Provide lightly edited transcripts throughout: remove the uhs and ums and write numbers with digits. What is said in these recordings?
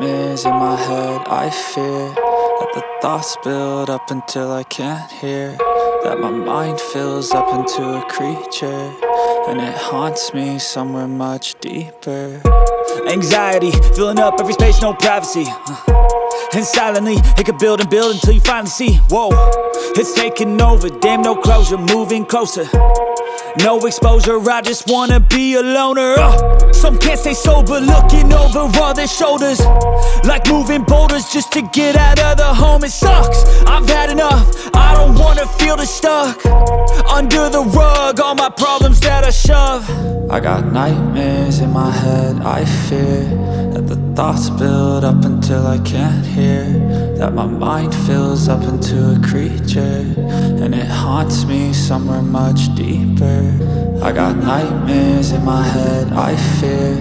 nightmares in my head. I fear that the thoughts build up until I can't hear, that my mind fills up into a creature, and it haunts me somewhere much deeper. Anxiety, filling up every space, no privacy. And silently, it could build and build until you finally see, whoa, it's taking over, damn no closure, moving closer. No exposure, I just wanna be a loner. Some can't stay sober, looking over all their shoulders, like moving boulders just to get out of the home. It sucks, I've had enough, I don't wanna feel the stuck under the rug, all my problems that I shove. I got nightmares in my head. I fear that the thoughts build up until I can't hear, that my mind fills up into a creature, and it haunts me somewhere much deeper. I got nightmares in my head. I fear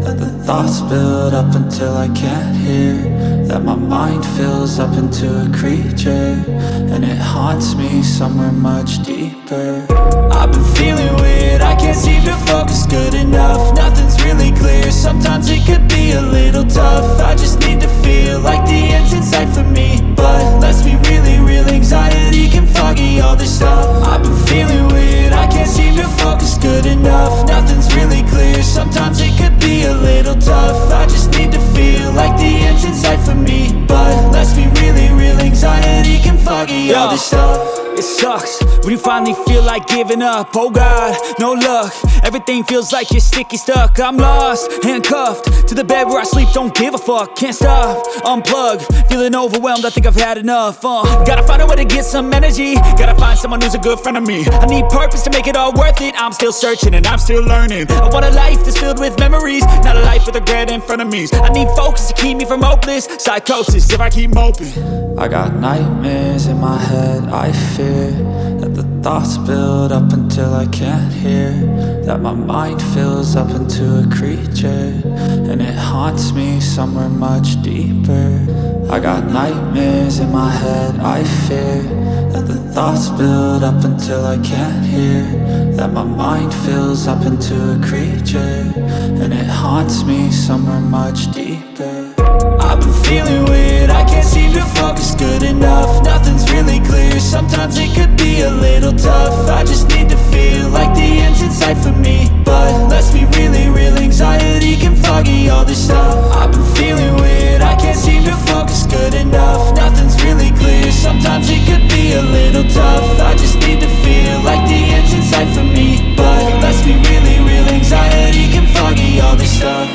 that the thoughts build up until I can't hear, that my mind fills up into a creature, and it haunts me somewhere much deeper. I've been feeling weird, I can't seem to focus good enough. Nothing's really clear, sometimes it could be a little tough. I just need to feel like the end's in sight for me, but let's be really real, anxiety can foggy all this stuff. I've been feeling weird, I can't seem to focus good enough. Nothing's really clear, sometimes it could be a little tough. I just need to feel like the end's in sight for me, but let's be really real, anxiety can foggy all this stuff. It sucks when you finally feel like giving up. Oh God, no luck, everything feels like you're sticky stuck. I'm lost, handcuffed to the bed where I sleep, don't give a fuck. Can't stop, unplug, feeling overwhelmed, I think I've had enough. Gotta find a way to get some energy, gotta find someone who's a good friend of me. I need purpose to make it all worth it, I'm still searching and I'm still learning. I want a life that's filled with memories, not a life with regret and frenemies. I need focus to keep me from hopeless psychosis if I keep moping. I got nightmares in my head. I fear that the thoughts build up until I can't hear, that my mind fills up into a creature, and it haunts me somewhere much deeper. I got nightmares in my head. I fear that the thoughts build up until I can't hear, that my mind fills up into a creature, and it haunts me somewhere much deeper. I've been feeling weird, I can't seem to focus good enough. Nothing's really clear, sometimes it could be a little tough. I just need to feel like the end's in sight for me, but let's be really real, anxiety can foggy all this stuff. I've been feeling weird, I can't seem to focus good enough. Nothing's really clear, sometimes it could be a little tough. I just need to feel like the end's in sight for me, but let's be really real, anxiety can foggy all this stuff.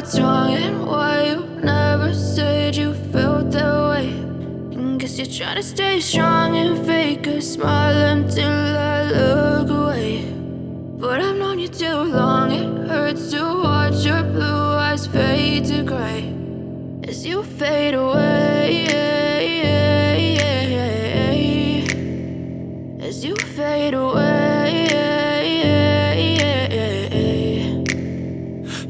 what's wrong and why you never said you felt that way. And guess you're trying to stay strong and fake a smile until I look away. But I've known you too long, it hurts to watch your blue eyes fade to gray as you fade away, as you fade away.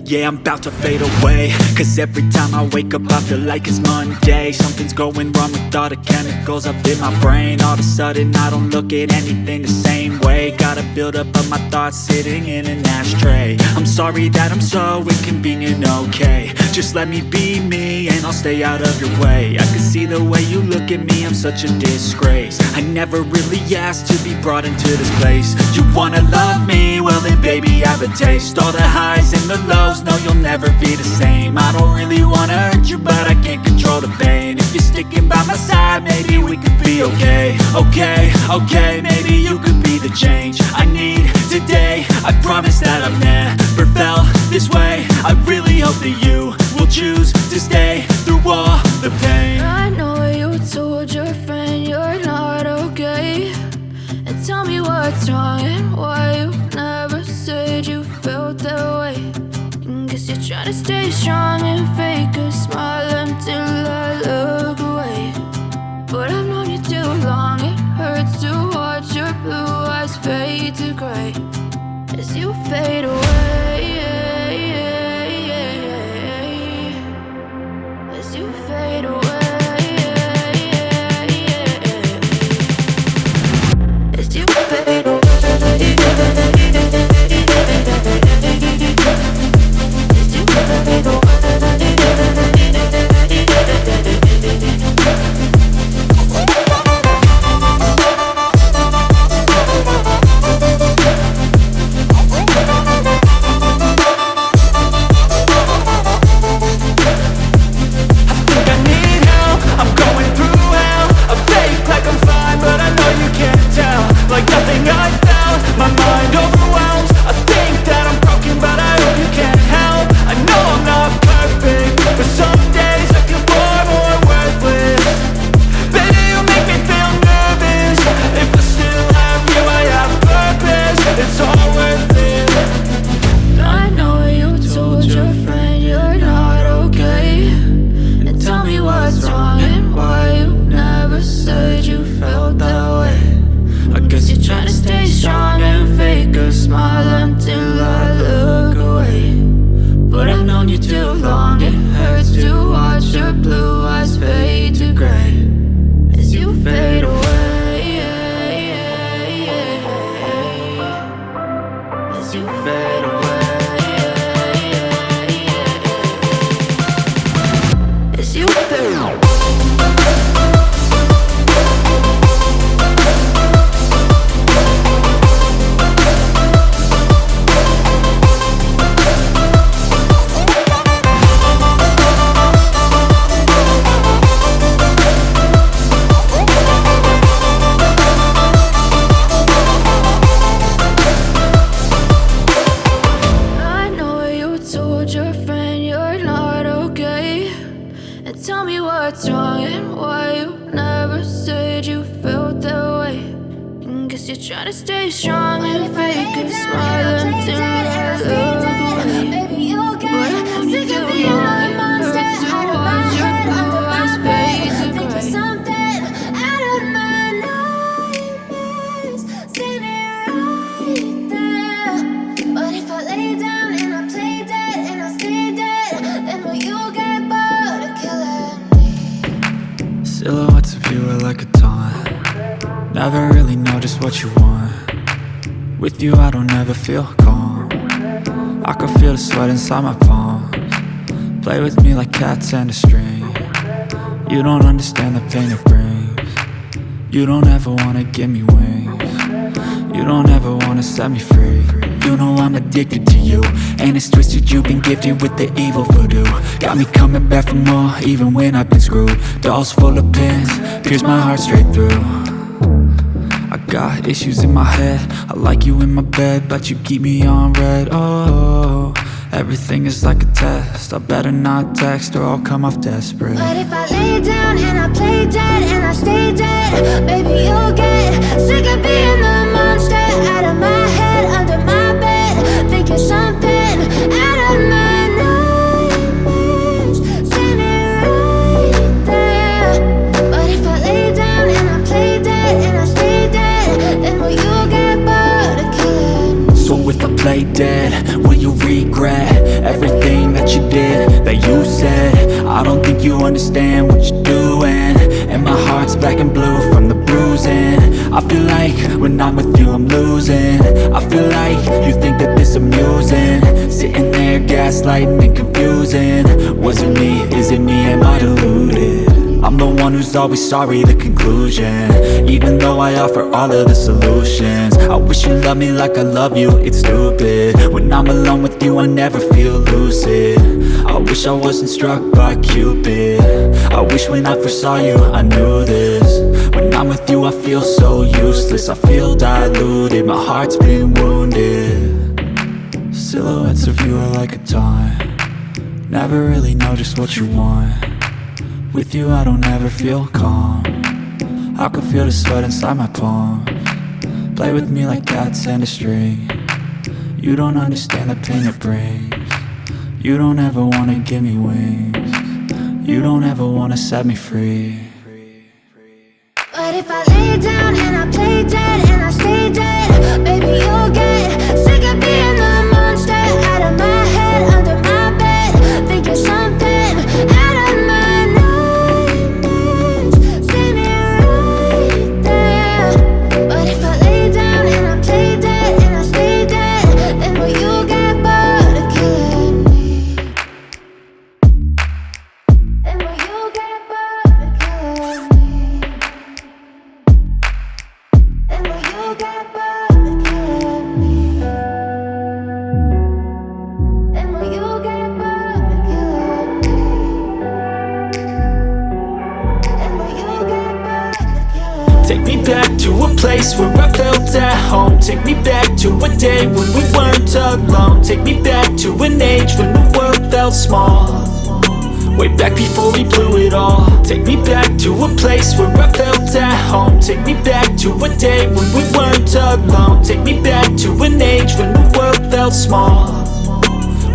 Yeah, I'm about to fade away, cause every time I wake up I feel like it's Monday. Something's going wrong with all the chemicals up in my brain. All of a sudden I don't look at anything the same way. Got a buildup of my thoughts sitting in an ashtray. I'm sorry that I'm so inconvenient, okay. Just let me be me and I'll stay out of your way. I can see the way you look at me, I'm such a disgrace. I never really asked to be brought into this place. You wanna love me? Well then baby I have a taste. All the highs and the lows, no you'll never be the same. I don't really wanna hurt you but I can't control the pain. If you're sticking by my side maybe we could be okay. Okay, maybe you could be the change I need today. I promise that I've never felt this way. I really hope that you will choose to stay through all the pain. I know you told your friend you're not okay, and tell me what's wrong and why you never said you felt that way. And guess you're trying to stay strong and fake a smile until I look away. But I've known you too long, it hurts to watch your blue eyes fade to gray as you fade away, as you fade away, as you fade away, as you fade away. Like nothing I felt, my mind overwhelms. I think that I'm broken, but I hope you can't help. I know I'm not perfect, but some days I feel far more worthless. Baby, you make me feel nervous. If I still have you, I have purpose. It's all worth it. I know you told your friend you're not okay, and tell me what's wrong and why you never said you felt that way. I guess you're trying to stay strong and fake a smile until I look away. But I've known you too long, it hurts to watch your blue eyes fade to gray as you fade away, as you fade away, as you fade away. What's wrong and why you never said you felt that way. And guess you're trying to stay strong and fake a smile until I look away. But I know you too long, it hurts to watch your blue eyes fade to gray. Something out of my nightmares, standing right there. But if I lay down and I play dead and I stay dead, then will you get bored of killing? Silhouettes of you are like a taunt. Never really know just what you want. With you I don't ever feel calm. I can feel the sweat inside my palms. Play with me like cats and a string. You don't understand the pain it brings. You don't ever wanna give me wings. You don't ever wanna set me free. You know I'm addicted to you, and it's twisted, you've been gifted with the evil voodoo. Got me coming back for more, even when I've been screwed. Dolls full of pins, pierce my heart straight through. I got issues in my head, I like you in my bed, but you keep me on red. Oh, Everything is like a test. I better not text or I'll come off desperate. But if I lay down and I play dead and I stay dead, baby, you'll get sick of being the monster out of my head, under my bed, thinking something out of my nightmares, standing right there. But if I lay down and I play dead and I stay dead, then will you get bored of killing me? So if I play dead, will you regret everything that you did, that you said? I don't think you understand what you're doing, and my heart's black and blue from the bruising. I feel like when I'm with you I'm losing. I feel like you think that this amusing, sitting there gaslighting and confusing. Was it me? Is it me? Am I deluded? I'm the one who's always sorry, the conclusion, even though I offer all of the solutions. I wish you loved me like I love you, it's stupid. When I'm alone with you I never feel lucid. I wish I wasn't struck by Cupid. I wish when I first saw you I knew this. When I'm with you I feel so useless, I feel diluted, my heart's been wounded. Silhouettes of you are like a taunt. Never really know just what you want. With you I don't ever feel calm. I can feel the sweat inside my palms. Play with me like cats and a string. You don't understand the pain it brings. You don't ever wanna give me wings. You don't ever wanna set me free. But if I lay down and I play dead and I stay dead, baby, you'll get sick of being the monster out of my head, under my bed, thinking something out of my nightmares, standing right there. But if I lay down and I play dead and I stay dead, then will you get bored of killing me? Then will you get bored of killing me? Then will you get bored of killing me? Then will you get bored of killing me? Then will you get bored of killing me? Take me back to a place where I felt at home. Take me back to a day when we weren't alone. Take me back to an age when the world felt small, way back before we blew it all. Take me back to a place where I felt at home. Take me back to a day when we weren't alone. Take me back to an age when the world felt small,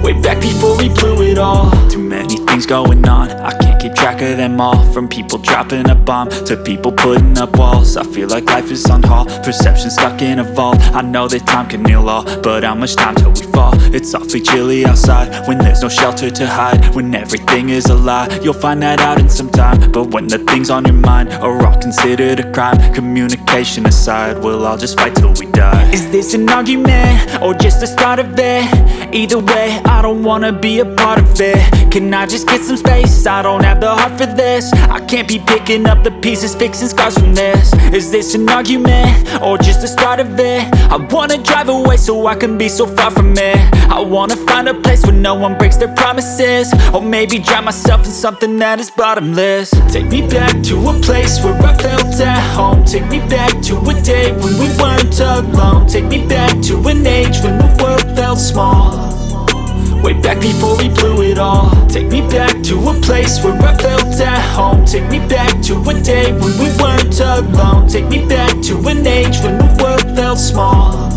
way back before we blew it all. Too many things going on, I can't keep track of them all. From people dropping a bomb to people putting up walls. I feel like life is on hold, perception stuck in a vault. I know that time can heal all, but how much time till we fall? It's awfully chilly outside when there's no shelter to hide. When everything is a lie, you'll find that out in some time. But when the things on your mind are all considered a crime, communication aside, we'll all just fight till we die. Is this an argument or just the start of it? Either way, I don't wanna be a part of it. Can I just get some space? I don't have the heart for this. I can't be picking up the pieces, fixing scars from this. Is this an argument or just the start of it? I wanna drive away so I can be so far from it. I wanna find a place where no one breaks their promises, or maybe drown myself in something that is bottomless. Take me back to a place where I felt at home. Take me back to a day when we weren't alone. Take me back to an age when the world felt small, way back before we blew it all. Take me back to a place where I felt at home. Take me back to a day when we weren't alone. Take me back to an age when the world felt small,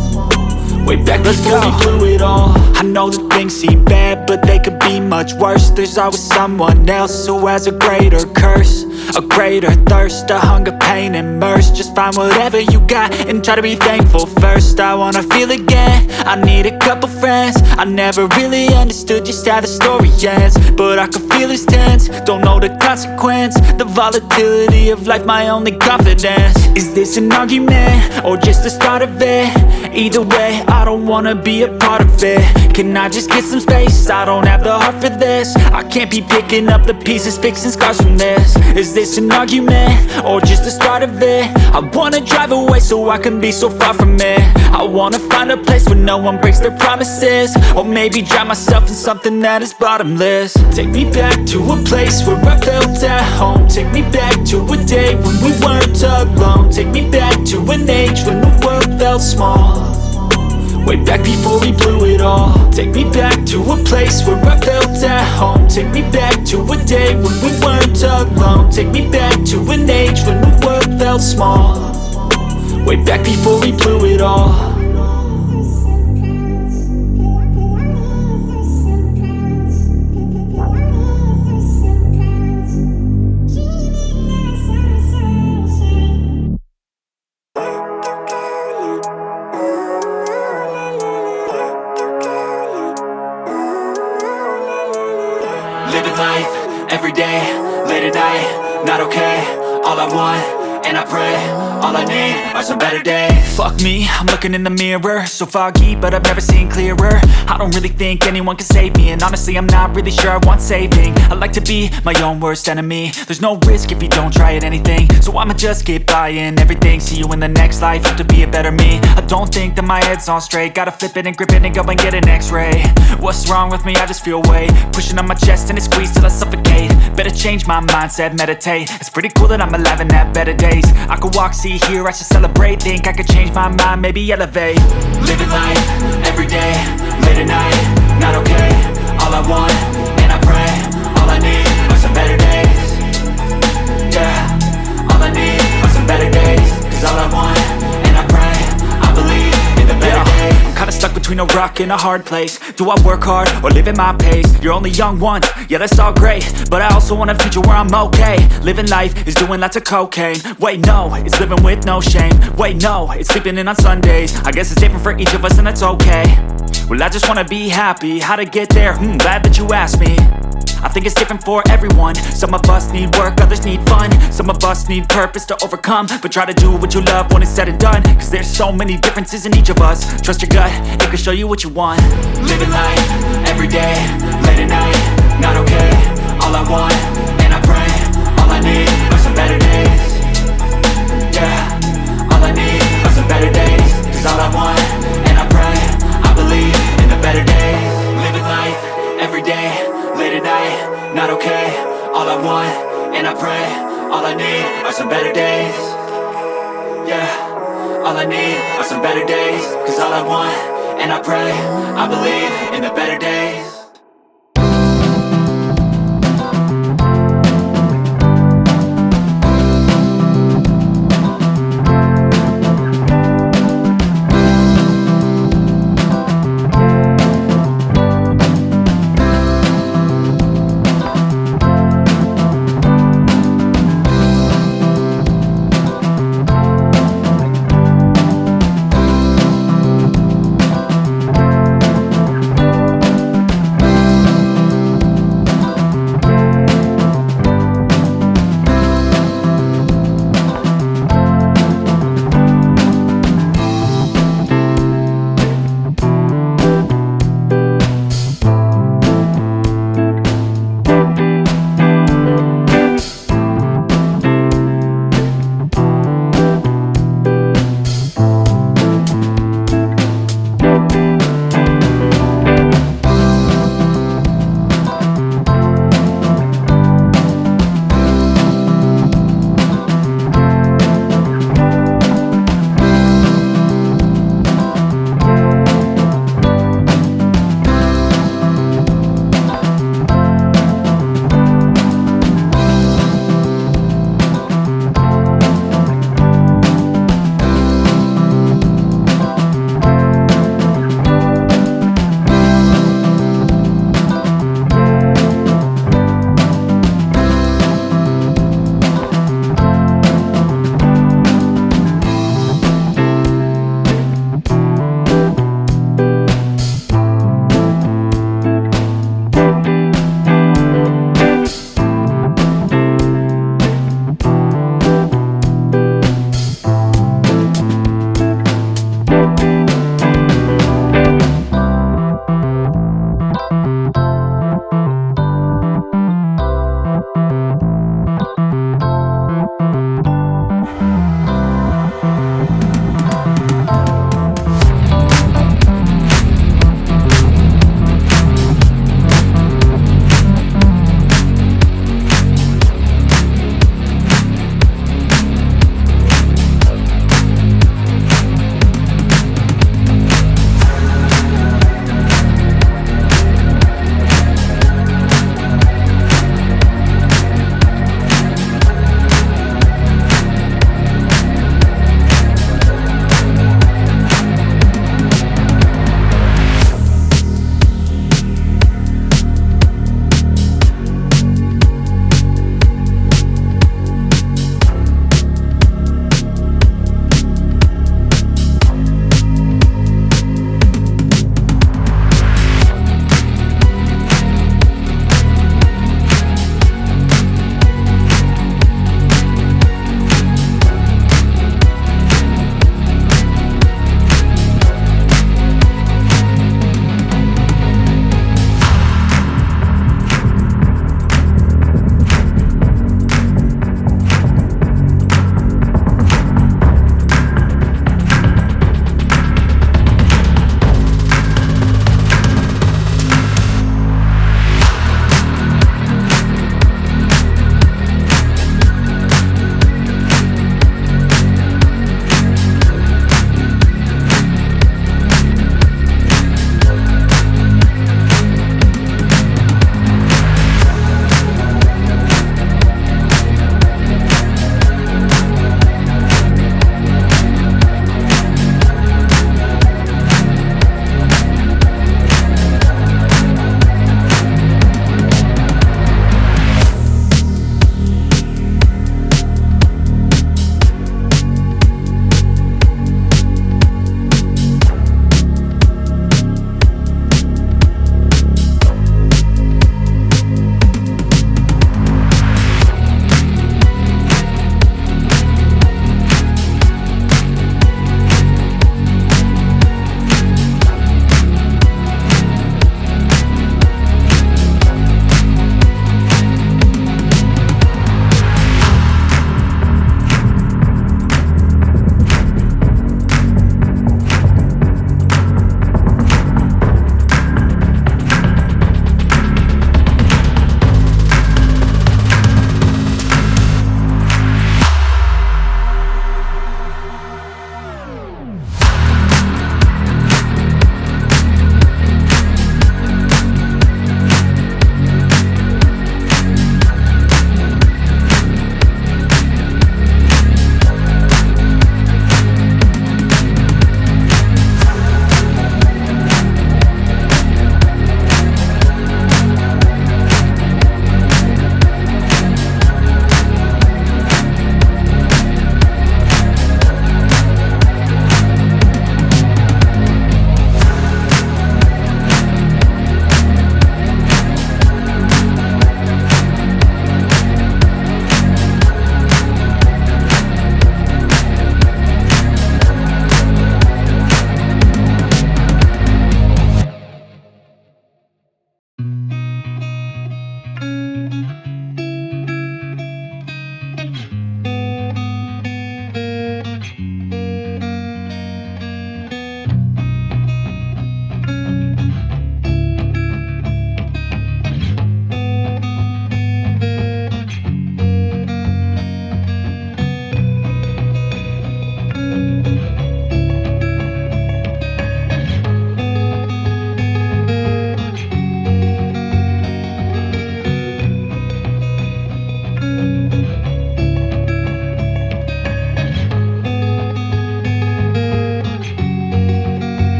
way back before we blew it all. I know that things seem bad, but they could be much worse. There's always someone else who has a greater curse, a greater thirst, a hunger, pain, immerse. Just find whatever you got and try to be thankful first. I wanna feel again, I need a couple friends. I never really understood just how the story ends, but I can feel it's tense, don't know the consequence. The volatility of life, my only confidence. Is this an argument or just the start of it? Either way, I don't wanna be a part of it. Can I just get some space? I don't have the heart for this. I can't be picking up the pieces, fixing scars from this. Is this an argument or just the start of it? I wanna drive away so I can be so far from it. I wanna find a place where no one breaks their promises, or maybe drown myself in something that is bottomless. Take me back to a place where I felt at home. Take me back to a day when we weren't alone. Take me back to an age when the world felt small, way back before we blew it all. Take me back to a place where I felt at home. Take me back to a day when we weren't alone. Take me back to an age when the world felt small, way back before we blew it all. Living life, everyday, late at night, not okay. All I want, and I pray, all I need are some better days. Fuck me, I'm looking in the mirror, so foggy, but I've never seen clearer. I don't really think anyone can save me, and honestly I'm not really sure I want saving. I like to be my own worst enemy. There's no risk if you don't try at anything, so I'ma just keep buying everything. See you in the next life, hope to be a better me. I don't think that my head's on straight, gotta flip it and grip it and go and get an x-ray. What's wrong with me? I just feel weight pushing on my chest and it squeezes till I suffocate. Better change my mindset, meditate. It's pretty cool that I'm alive and have better days. I could walk, see, hear, I should celebrate. Think I could change my mind, maybe elevate. Living life, everyday, late at night, not okay. All I want, and I pray, all I need are some better days. Yeah, all I need are some better days. Cause all I want, and I pray, I believe in the better days. I'm kinda stuck between a rock and a hard place. Do I work hard or live at my pace? You're only young once, yeah that's all great, but I also want a future where I'm okay. Living life is doing lots of cocaine. Wait no, it's living with no shame. Wait no, it's sleeping in on Sundays. I guess it's different for each of us and that's okay. Well I just wanna be happy, how to get there? Glad that you asked me. I think it's different for everyone. Some of us need work, others need fun. Some of us need purpose to overcome. But try to do what you love when it's said and done, cause there's so many differences in each of us. Trust your gut, it can show you what you want. Living life, everyday, late at night, not okay. All I want, and I pray, all I need are some better days. Yeah, all I need are some better days. Cause all I want, and I pray, I believe in the better days. Living life, everyday, late at night, not okay. All I want, and I pray, all I need are some better days. Yeah, all I need are some better days. Cause all I want, and I pray, I believe in the better days.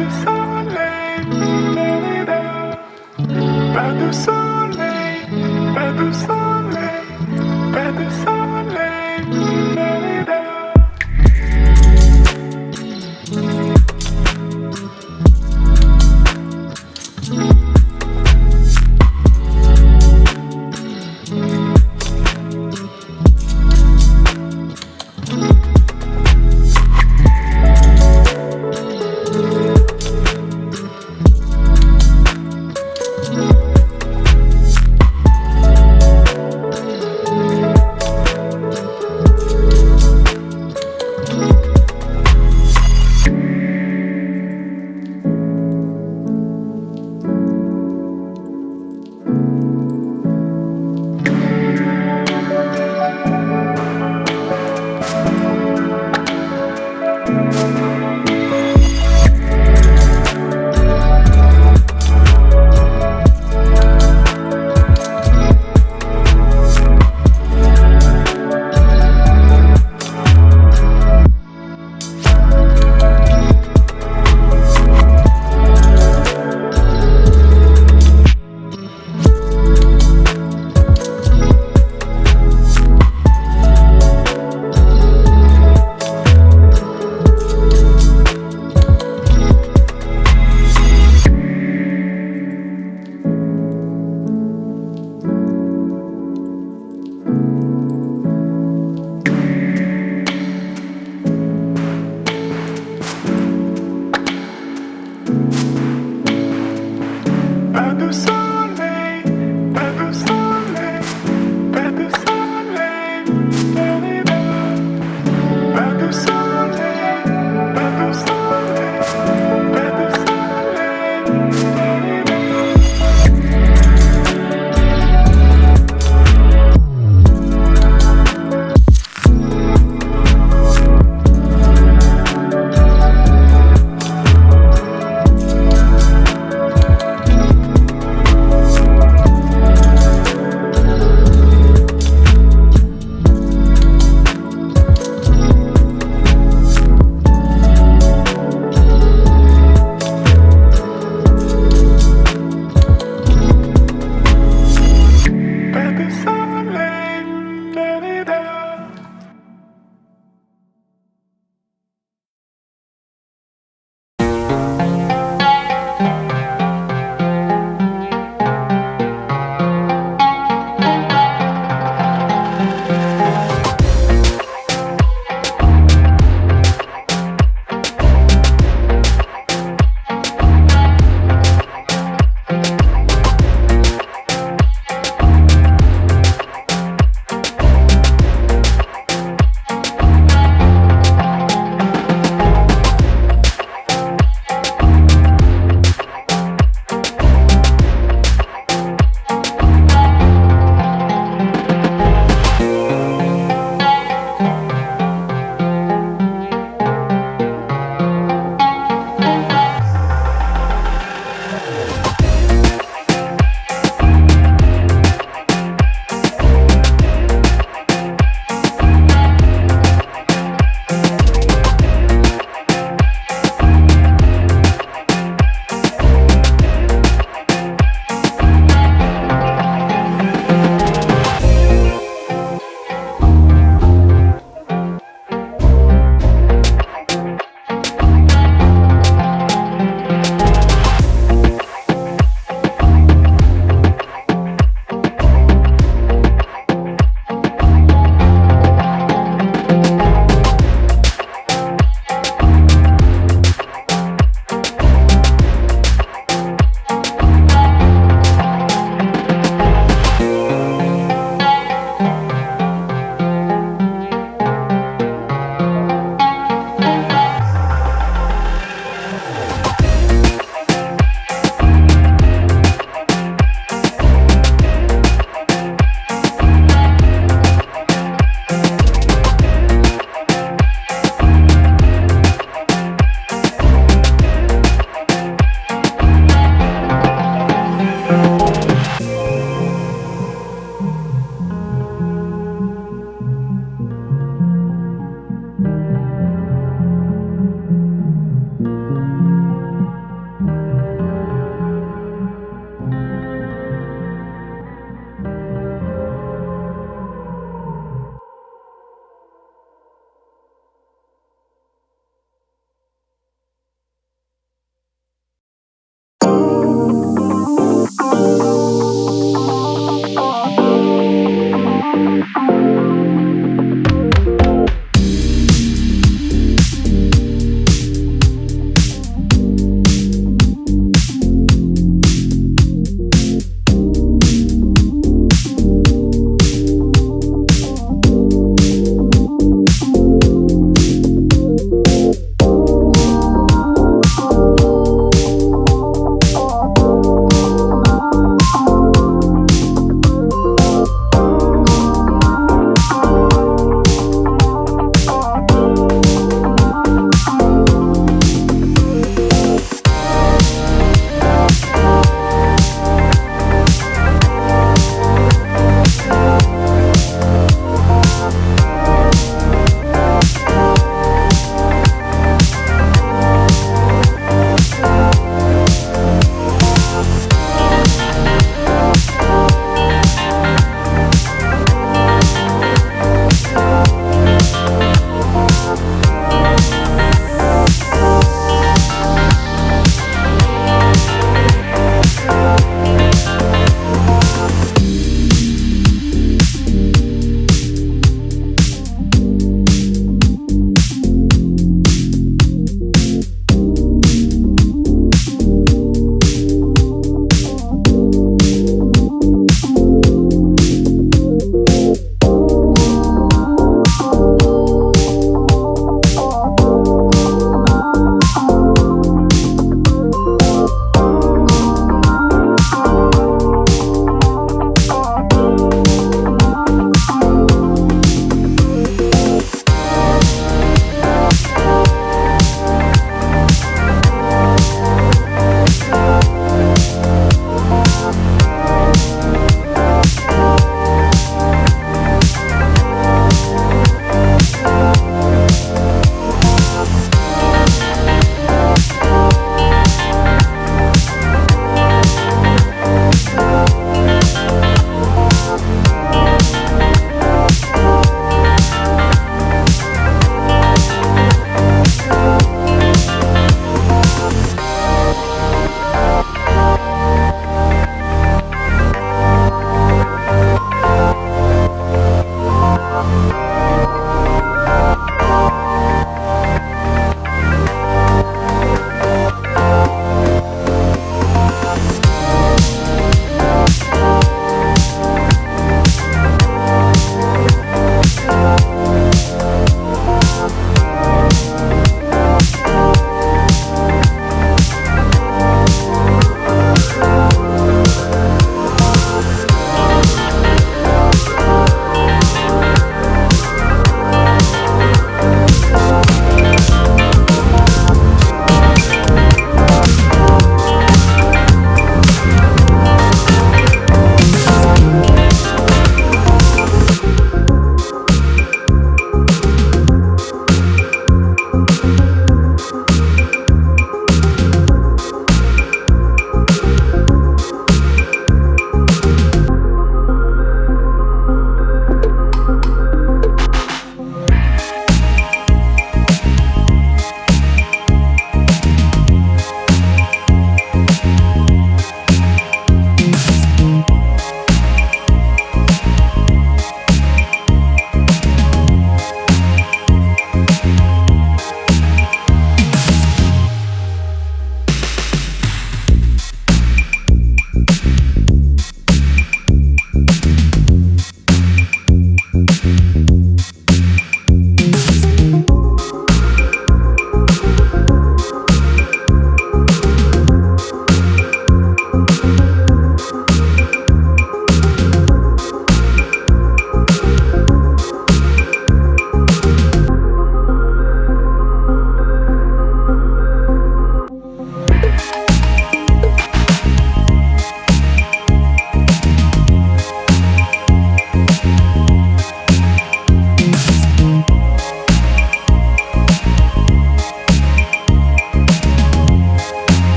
be so